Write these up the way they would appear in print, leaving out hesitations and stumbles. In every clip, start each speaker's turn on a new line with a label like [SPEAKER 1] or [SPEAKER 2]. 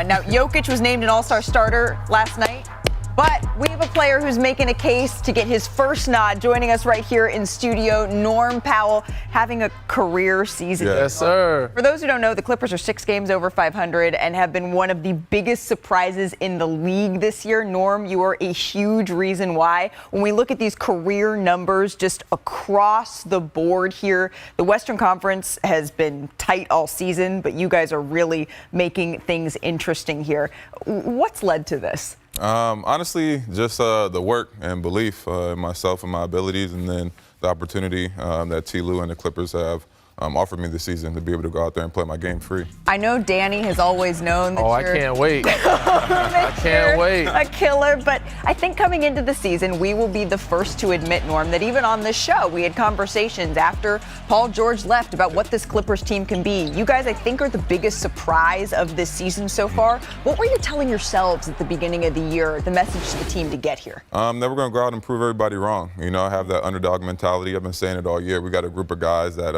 [SPEAKER 1] Now, Jokic was named an all-star starter last night, but we have a player who's making a case to get his first nod. Joining us right here in studio, Norm Powell, having a career season.
[SPEAKER 2] Yes, sir.
[SPEAKER 1] For those who don't know, the Clippers are 6 games over 500 and have been one of the biggest surprises in the league this year. Norm, you are a huge reason why. When we look at these career numbers just across the board here, the Western Conference has been tight all season, but you guys are really making things interesting here. What's led to this?
[SPEAKER 2] Honestly, just the work and belief in myself and my abilities, and then the opportunity that T. Lue and the Clippers have offered me this season to be able to go out there and play my game free.
[SPEAKER 1] I know Danny has always known that
[SPEAKER 2] I can't wait. I can't wait.
[SPEAKER 1] A killer, but I think coming into the season, we will be the first to admit, Norm, that even on this show, we had conversations after Paul George left about what this Clippers team can be. You guys, I think, are the biggest surprise of this season so far. What were you telling yourselves at the beginning of the year, the message to the team to get here?
[SPEAKER 2] That we're going to go out and prove everybody wrong. You know, I have that underdog mentality. I've been saying it all year. We got a group of guys that,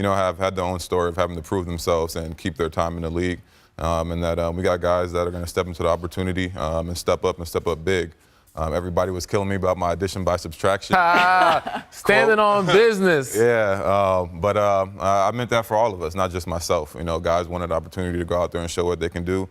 [SPEAKER 2] have had their own story of having to prove themselves and keep their time in the league. And that we got guys that are going to step into the opportunity and step up big. Everybody was killing me about my addition by subtraction.
[SPEAKER 3] Standing on business.
[SPEAKER 2] Yeah, but I meant that for all of us, not just myself. You know, guys wanted the opportunity to go out there and show what they can do.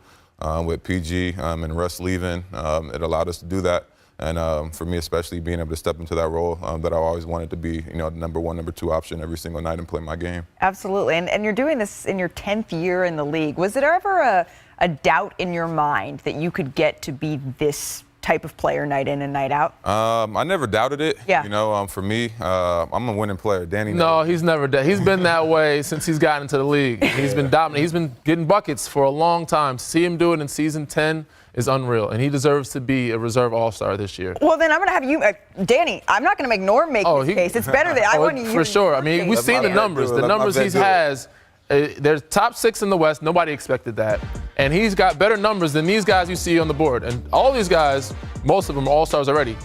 [SPEAKER 2] With PG and Russ leaving, it allowed us to do that. And for me, especially being able to step into that role that I always wanted to be, the number 1, number 2 option every single night and play my game.
[SPEAKER 1] Absolutely. And you're doing this in your 10th year in the league. Was there ever a doubt in your mind that you could get to be this type of player night in and night out?
[SPEAKER 2] I never doubted it.
[SPEAKER 1] Yeah.
[SPEAKER 2] For me, I'm a winning player. Danny knows.
[SPEAKER 3] No, he's never he's been that way since he's gotten into the league. He's been dominant. He's been getting buckets for a long time. To see him do it in season 10 is unreal, and he deserves to be a reserve all-star this year.
[SPEAKER 1] Well, then I'm going to have you, Danny, I'm not going to make Norm make this case. It's better that I want to use
[SPEAKER 3] for sure. I mean, we've seen the numbers. The numbers he has, they're top 6 in the West. Nobody expected that. And he's got better numbers than these guys you see on the board. And all these guys, most of them are all-stars already.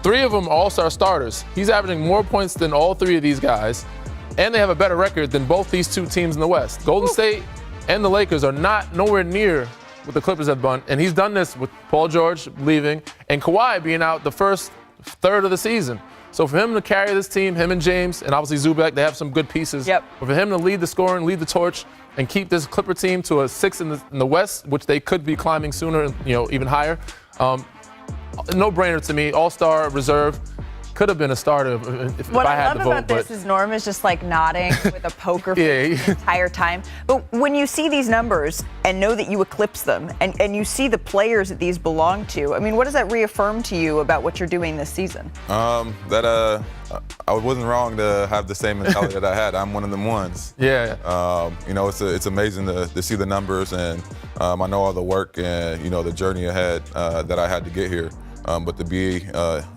[SPEAKER 3] 3 of them are all-star starters. He's averaging more points than all 3 of these guys. And they have a better record than both these 2 teams in the West. Golden State and the Lakers are nowhere near what the Clippers have done. And he's done this with Paul George leaving and Kawhi being out the first third of the season. So for him to carry this team, him and James, and obviously Zubac, they have some good pieces.
[SPEAKER 1] Yep.
[SPEAKER 3] But for him to lead the scoring, lead the torch, and keep this Clipper team to a 6 in the West, which they could be climbing sooner, even higher. No-brainer to me. All-star reserve. Could have been a starter if I had to vote.
[SPEAKER 1] What I love about this is Norm is just like nodding with a poker face the entire time. But when you see these numbers and know that you eclipse them and you see the players that these belong to, I mean, what does that reaffirm to you about what you're doing this season?
[SPEAKER 2] That I wasn't wrong to have the same mentality that I had. I'm one of them ones.
[SPEAKER 3] Yeah.
[SPEAKER 2] It's amazing to see the numbers, and I know all the work and, the journey ahead that I had to get here. But to be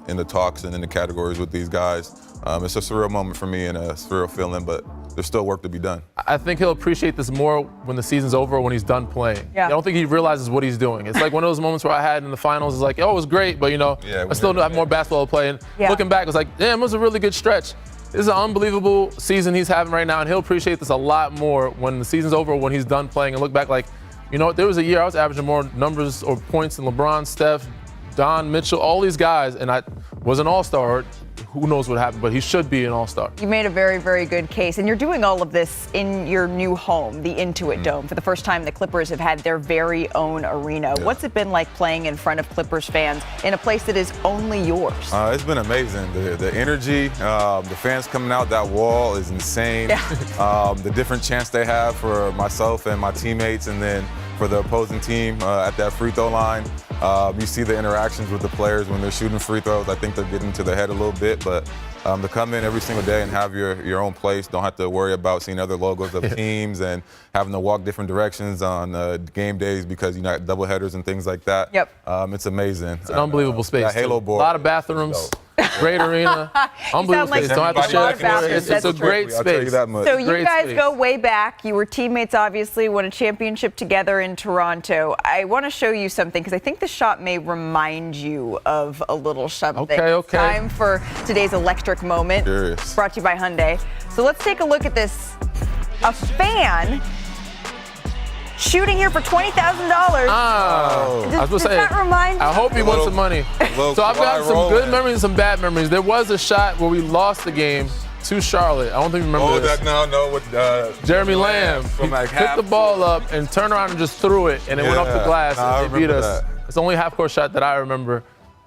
[SPEAKER 2] in the talks and in the categories with these guys, it's a surreal moment for me and a surreal feeling, but there's still work to be done. I
[SPEAKER 3] think he'll appreciate this more when the season's over or when he's done playing.
[SPEAKER 1] Yeah.
[SPEAKER 3] I don't think he realizes what he's doing. It's like one of those moments where I had in the finals. It's like, it was great, but, I still have more basketball to play. And looking back, it's like, damn, it was a really good stretch. This is an unbelievable season he's having right now, and he'll appreciate this a lot more when the season's over or when he's done playing and look back like, there was a year I was averaging more numbers or points than LeBron, Steph, Don Mitchell, all these guys, and I was an all-star. Who knows what happened, but he should be an all-star.
[SPEAKER 1] You made a very, very good case, and you're doing all of this in your new home, the Intuit Dome. For the first time, the Clippers have had their very own arena.
[SPEAKER 2] Yeah.
[SPEAKER 1] What's it been like playing in front of Clippers fans in a place that is only yours?
[SPEAKER 2] It's been amazing. The energy, the fans coming out, that wall is insane.
[SPEAKER 1] Yeah.
[SPEAKER 2] The different chants they have for myself and my teammates, and then for the opposing team at that free throw line. You see the interactions with the players when they're shooting free throws. I think they're getting to their head a little bit, but to come in every single day and have your own place, don't have to worry about seeing other logos of teams and having to walk different directions on game days because you got double headers and things like that.
[SPEAKER 1] Yep.
[SPEAKER 2] It's amazing.
[SPEAKER 3] It's an unbelievable space.
[SPEAKER 2] That Halo board.
[SPEAKER 3] A lot of bathrooms. Great arena. Unbelievable space. Don't have to share it for it. It's a great
[SPEAKER 2] I'll tell you
[SPEAKER 3] space.
[SPEAKER 2] that much.
[SPEAKER 1] So you
[SPEAKER 3] Great
[SPEAKER 1] guys
[SPEAKER 3] space.
[SPEAKER 1] go way back. You were teammates, obviously, won a championship together in Toronto. I want to show you something because I think the shot may remind you of a little something.
[SPEAKER 3] Okay.
[SPEAKER 1] It's time for today's electric moment.
[SPEAKER 2] Curious.
[SPEAKER 1] Brought to you by Hyundai. So let's take a look at this. A fan shooting here for $20,000.
[SPEAKER 3] I was going to say,
[SPEAKER 1] that remind
[SPEAKER 3] I hope he won some money. So I've got some good memories and some bad memories. There was a shot where we lost the game to Charlotte. I don't think you remember this.
[SPEAKER 2] With
[SPEAKER 3] Jeremy Lamb. He picked the ball up and turned around and just threw it, and it went off the glass, and they beat us.
[SPEAKER 2] That.
[SPEAKER 3] It's the only half-court shot that I remember.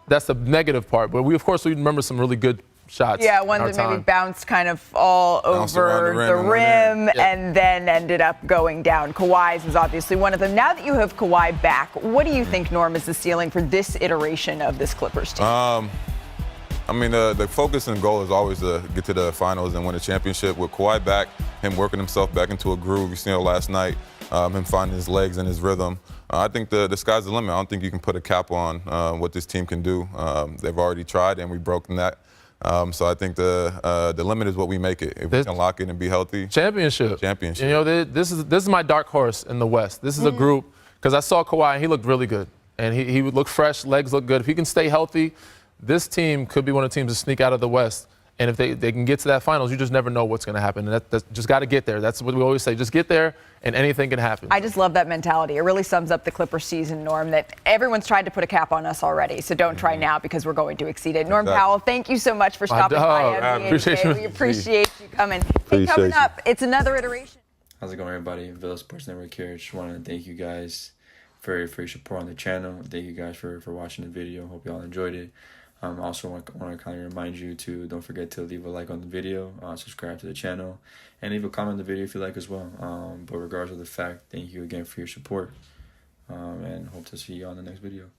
[SPEAKER 3] That's the negative part. But we remember some really good shots.
[SPEAKER 1] Yeah, ones that maybe bounced kind of all over the rim and then ended up going down. Kawhi's was obviously one of them. Now that you have Kawhi back, what do you think, Norm, is the ceiling for this iteration of this Clippers team?
[SPEAKER 2] I mean, the focus and goal is always to get to the finals and win a championship. With Kawhi back, him working himself back into a groove, you seen it last night, him finding his legs and his rhythm. I think the sky's the limit. I don't think you can put a cap on what this team can do. They've already tried, and we've broken that. So I think the limit is what we make it. If we can lock it and be healthy.
[SPEAKER 3] Championship.
[SPEAKER 2] Championship.
[SPEAKER 3] You know, this is my dark horse in the West. This is a group, because I saw Kawhi, and he looked really good. And he would look fresh, legs look good. If he can stay healthy, this team could be one of the teams to sneak out of the West. And if they can get to that finals, you just never know what's going to happen. And that's just got to get there. That's what we always say. Just get there, and anything can happen.
[SPEAKER 1] I just love that mentality. It really sums up the Clippers season, Norm, that everyone's tried to put a cap on us already. So don't try now, because we're going to exceed it. Norm Powell, thank you so much for stopping by. We appreciate you coming. Hey, coming up, it's another iteration.
[SPEAKER 4] How's it going, everybody? Villa Sports Network here. Just wanted to thank you guys for your support on the channel. Thank you guys for watching the video. Hope you all enjoyed it. Also want to kind of remind you to don't forget to leave a like on the video, subscribe to the channel, and leave a comment on the video if you like as well. But regardless of the fact, thank you again for your support, and hope to see you on the next video.